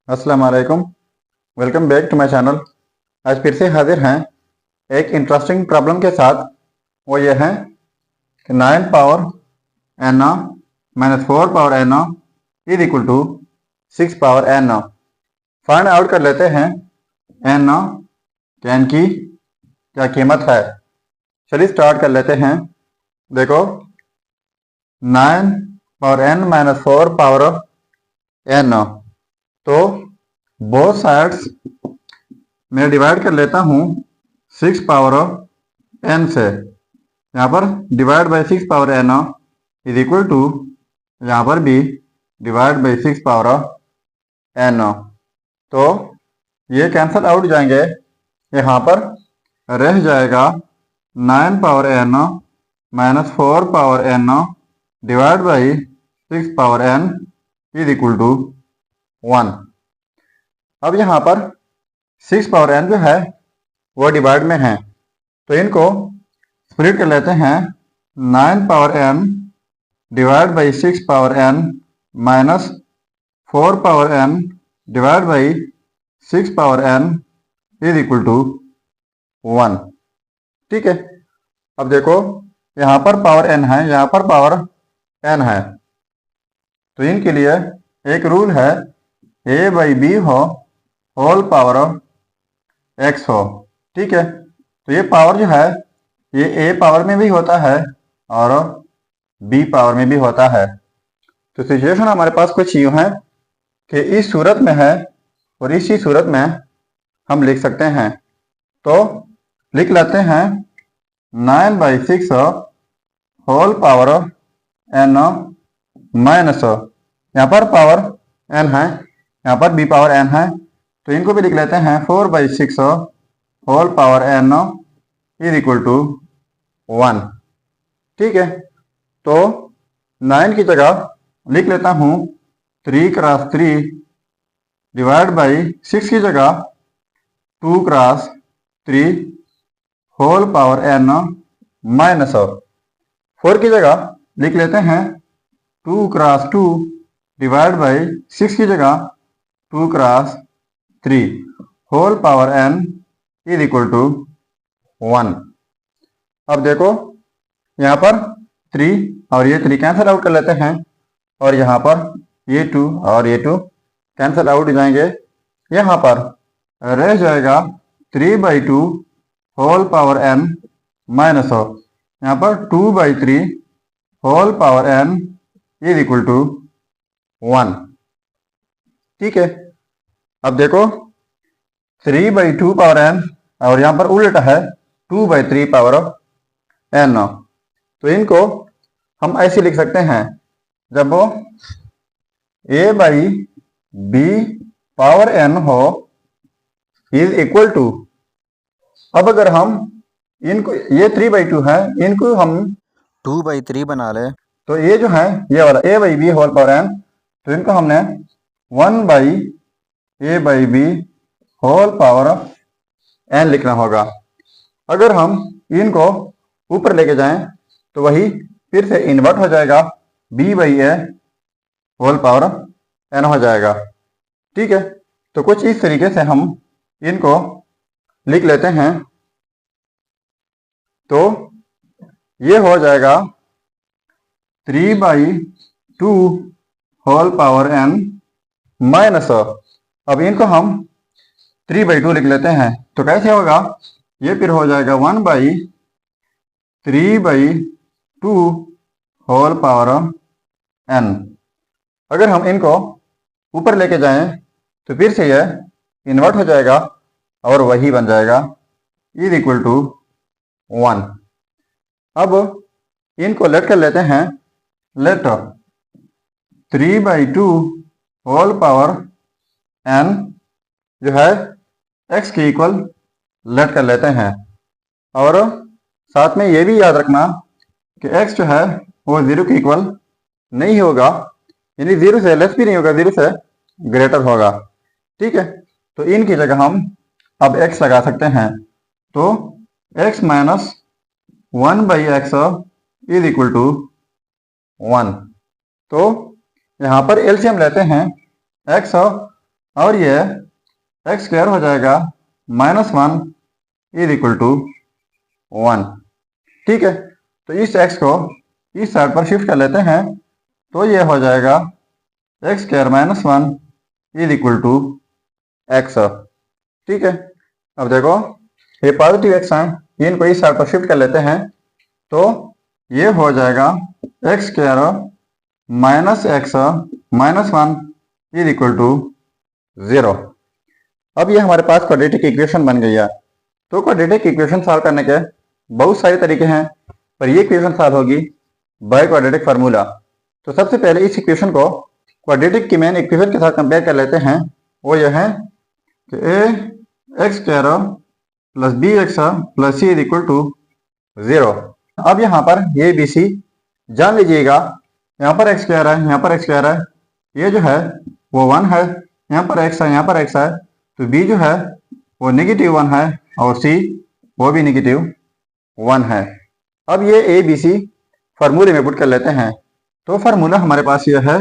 अस्सलाम वालेकुम। Welcome back to my channel. आज फिर से हाजिर हैं एक इंटरेस्टिंग प्रॉब्लम के साथ। वो ये है कि 9 power n minus 4 power n is equal to 6 power n. Find out कर लेते हैं एन की क्या कीमत है। चलिए स्टार्ट कर लेते हैं। देखो 9 power n minus 4 power n, तो बोथ साइड्स मैं डिवाइड कर लेता हूँ 6 पावर एन से। यहाँ पर divide by 6 power n is equal to यहाँ पर भी डिवाइड बाई 6 पावर एन। तो ये कैंसल आउट जाएंगे, यहाँ पर रह जाएगा 9 power n minus 4 power n divide by 6 power n is equal to 1। अब यहाँ पर 6 पावर एन जो है वो डिवाइड में है, तो इनको स्प्लिट कर लेते हैं। 9 power n divide by 6 power n minus 4 power n divide by 6 power n is equal to 1। ठीक है। अब देखो यहाँ पर पावर एन है, यहाँ पर पावर एन है, तो इनके लिए एक रूल है ए बाई बी हो होल पावर एक्स हो। ठीक है। तो ये पावर जो है ये ए पावर में भी होता है और बी पावर में भी होता है। तो सिचुएशन हमारे पास कुछ यूँ है कि इस सूरत में है और इसी सूरत में हम लिख सकते हैं। तो लिख लेते हैं 9 by 6 whole power n minus, यहाँ पर पावर एन है, यहाँ पर बी पावर एन है, तो इनको भी लिख लेते हैं 4 by 6 whole power n is equal to 1। ठीक है। तो 9 की जगह लिख लेता हूँ 3 क्रॉस 3 डिवाइड बाई 6 की जगह 2 cross 3 whole power n minus 4 की जगह लिख लेते हैं 2 क्रॉस 2 डिवाइड बाई 6 की जगह 2 cross 3 whole power n is equal to 1। अब देखो यहाँ पर 3 और ये 3 कैंसिल आउट कर लेते हैं, और यहाँ पर ये 2 और ये 2 कैंसिल आउट हो जाएंगे। यहाँ पर रह जाएगा 3 by 2 whole power n minus, यहाँ पर 2 by 3 whole power n is equal to 1। ठीक है। अब देखो 3 बाई 2 पावर एन और यहाँ पर उल्टा है 2 बाई 3 पावर एन, तो इनको हम ऐसे लिख सकते हैं जब ए बाई बी पावर एन हो इज इक्वल टू, अब अगर हम इनको ये 3 बाई 2 है, इनको हम 2 बाई 3 बना ले। तो ये जो है ये वाला a by b whole power n, तो इनको हमने 1 by a by b whole power n लिखना होगा। अगर हम इनको ऊपर लेके जाएं तो वही फिर से इन्वर्ट हो जाएगा, B by A whole power n हो जाएगा। ठीक है। तो कुछ इस तरीके से हम इनको लिख लेते हैं। तो ये हो जाएगा 3 by 2 whole power n minus, अब इनको हम 3 बाई 2 लिख लेते हैं, तो कैसे होगा, ये फिर हो जाएगा 1 by 3 by 2 whole power n. अगर हम इनको ऊपर लेके जाएं तो फिर से ये इन्वर्ट हो जाएगा और वही बन जाएगा इज इक्वल टू 1। अब इनको लेट कर लेते हैं। Let 3 by 2 whole power n जो है x के इक्वल लेट कर लेते हैं, और साथ में ये भी याद रखना कि x जो है वो 0 के इक्वल नहीं होगा, यानी 0 से लेस भी नहीं होगा, 0 से ग्रेटर होगा। ठीक है। तो इनकी जगह हम अब x लगा सकते हैं, तो x minus 1 by x is equal to 1। तो यहाँ पर एलसीएम लेते हैं x और ये एक्स स्क्वायर हो जाएगा -1 इज इक्वल टू 1। ठीक है, तो इस एक्स को इस साइड पर शिफ्ट कर लेते हैं, तो ये हो जाएगा x square -1 is equal to x. ठीक है, अब देखो ये पॉजिटिव एक्स हैं, इनको इस साइड पर शिफ्ट कर लेते हैं, तो ये हो जाएगा x square -x -1 is equal to 0। अब ये हमारे पास क्वाड्रेटिक इक्वेशन बन गई है। तो क्वाड्रेटिक इक्वेशन सॉल्व करने के बहुत सारे तरीके हैं, पर ये इक्वेशन सॉल्व होगी बाय क्वाड्रेटिक फार्मूला। तो सबसे पहले इस इक्वेशन को क्वाड्रेटिक की मेन इक्वेशन के साथ कंपेयर कर लेते हैं। वो ये है कि a x square plus b x plus c is equal to 0। अब यहाँ पर ए बी सी जान लीजिएगा, यहाँ पर एक्स स्क्वायर है, यहाँ पर एक्स स्क्वायर है, ये जो है वो 1 है, यहाँ पर एक्स है, यहाँ पर एक्स है, तो बी जो है वो -1 है और सी वो भी -1 है। अब ये ए बी सी फार्मूले में पुट कर लेते हैं। तो फार्मूला हमारे पास ये है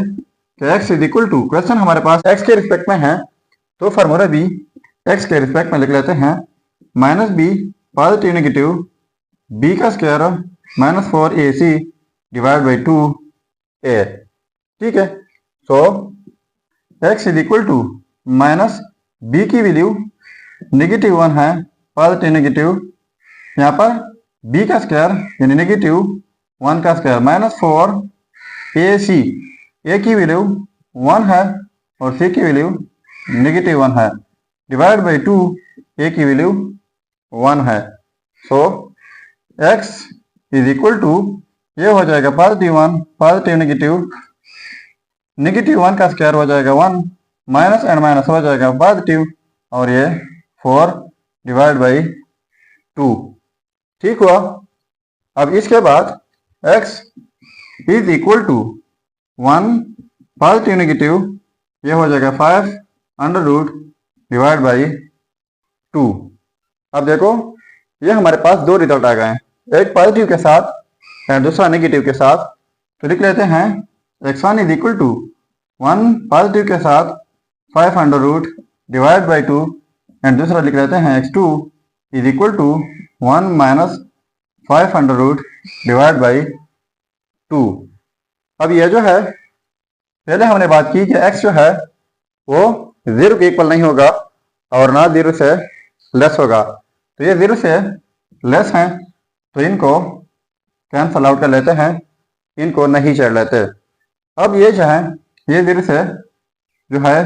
कि x is equal to, question हमारे पास x के रिस्पेक्ट में है, तो फार्मूला भी x के रिस्पेक्ट में लिख लेते हैं, -b पॉजिटिव नेगेटिव b का square -4ac divide by 2a। ठीक है, तो x is equal to -b की वैल्यू -1 है, पॉजिटिव नेगेटिव, यहाँ पर b का स्क्वायर यानी -1 का स्क्वायर -4ac, a की वैल्यू 1 है और c की वैल्यू -1 है, डिवाइड बाई 2, a की वैल्यू 1 है। सो x इज इक्वल टू, ये हो जाएगा +1 पॉजिटिव -1 का स्क्वायर हो जाएगा 1, माइनस एंड माइनस हो जाएगा पॉजिटिव, और ये 4 डिवाइड बाई 2। ठीक हुआ। अब इसके बाद x is equal to 1 positive negative, ये हो जाएगा 5 अंडर रूट डिवाइड बाई 2। अब देखो ये हमारे पास दो रिजल्ट आ गए हैं, एक पॉजिटिव के साथ और दूसरा नेगेटिव के साथ। तो लिख लेते हैं x1 is equal to 1 positive के साथ 5 under root divide by 2, and दूसरा लिख लेते हैं x2 is equal to 1 minus 5 under root divide by 2। अब ये जो है, पहले हमने बात की कि x जो है वो 0 के इक्वल नहीं होगा और ना 0 से लेस होगा, तो ये 0 से लेस हैं, तो इनको कैंसल आउट कर लेते हैं, इनको नहीं छेड़ लेते। अब ये जो है ये 0 से जो है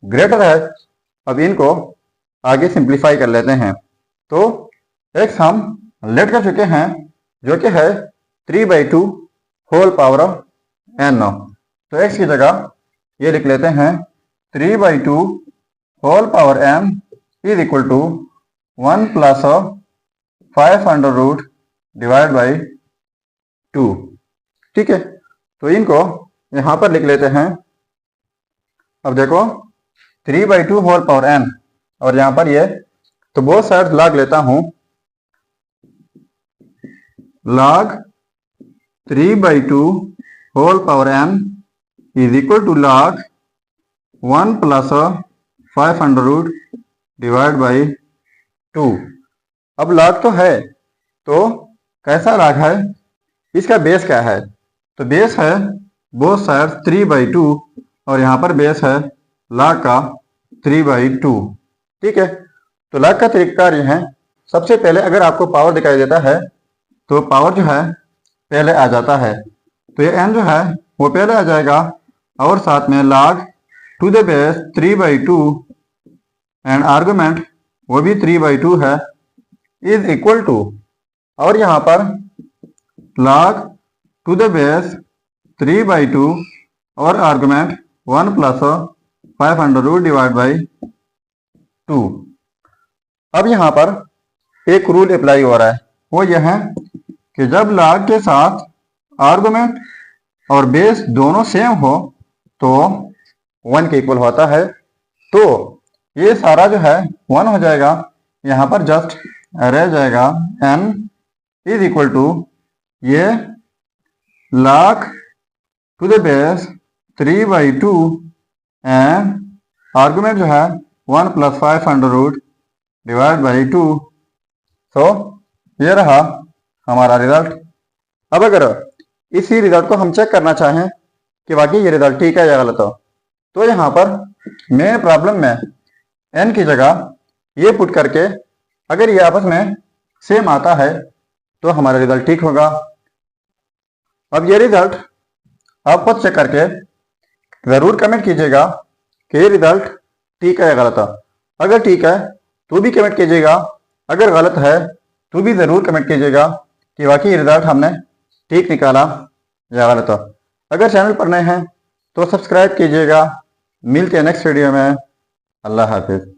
ग्रेटर है, अब इनको आगे सिंप्लीफाई कर लेते हैं। तो x हम लेट कर चुके हैं जो कि है 3/2 होल पावर n। तो x की जगह ये लिख लेते हैं 3/2 whole power n is equal to 1 plus 5 under root divide by 2। ठीक है, तो इनको यहां पर लिख लेते हैं। अब देखो 3/2 होल पावर n और यहां पर ये, तो बोथ साइड लॉग लेता हूं, log 3/2 whole power n is equal to log 1 plus 5 under root divide by 2। अब log तो है, तो कैसा log है, इसका बेस क्या है, तो बेस है बोथ साइड 3/2 और यहाँ पर बेस है log का 3/2। ठीक है, तो log का तरीका ये है, सबसे पहले अगर आपको पावर दिखाई देता है तो पावर जो है पहले आ जाता है, तो ये n जो है वो पहले आ जाएगा और साथ में log to the base 3/2 and argument वो भी 3/2 है इज इक्वल टू, और यहाँ पर log टू द बेस 3/2 और argument 1 plus 5 under root divide by 2। अब यहाँ पर एक रूल अप्लाई हो रहा है, वो यह है कि जब log के साथ आर्गुमेंट और बेस दोनों सेम हो तो 1 के इक्वल होता है। तो ये सारा जो है 1 हो जाएगा, यहाँ पर जस्ट रह जाएगा n इज इक्वल टू ये log to the base 3/2 and argument जो है 1 + 5 under root divide by 2। So ये रहा हमारा रिजल्ट। अब अगर इसी रिजल्ट को हम चेक करना चाहें कि वाकई ये रिजल्ट ठीक है या गलत हो, तो यहाँ पर मेन प्रॉब्लम में n की जगह ये पुट करके अगर ये आपस में सेम आता है तो हमारा रिजल्ट ठीक होगा। अब ये रिजल्ट आप खुद चेक करके ज़रूर कमेंट कीजिएगा कि ये रिजल्ट ठीक है या गलत है। अगर ठीक है तो भी कमेंट कीजिएगा, अगर गलत है तो भी ज़रूर कमेंट कीजिएगा कि वाकई रिजल्ट हमने ठीक निकाला या गलत हो। अगर चैनल पर नए हैं तो सब्सक्राइब कीजिएगा। मिलते हैं नेक्स्ट वीडियो में। अल्लाह हाफिज़।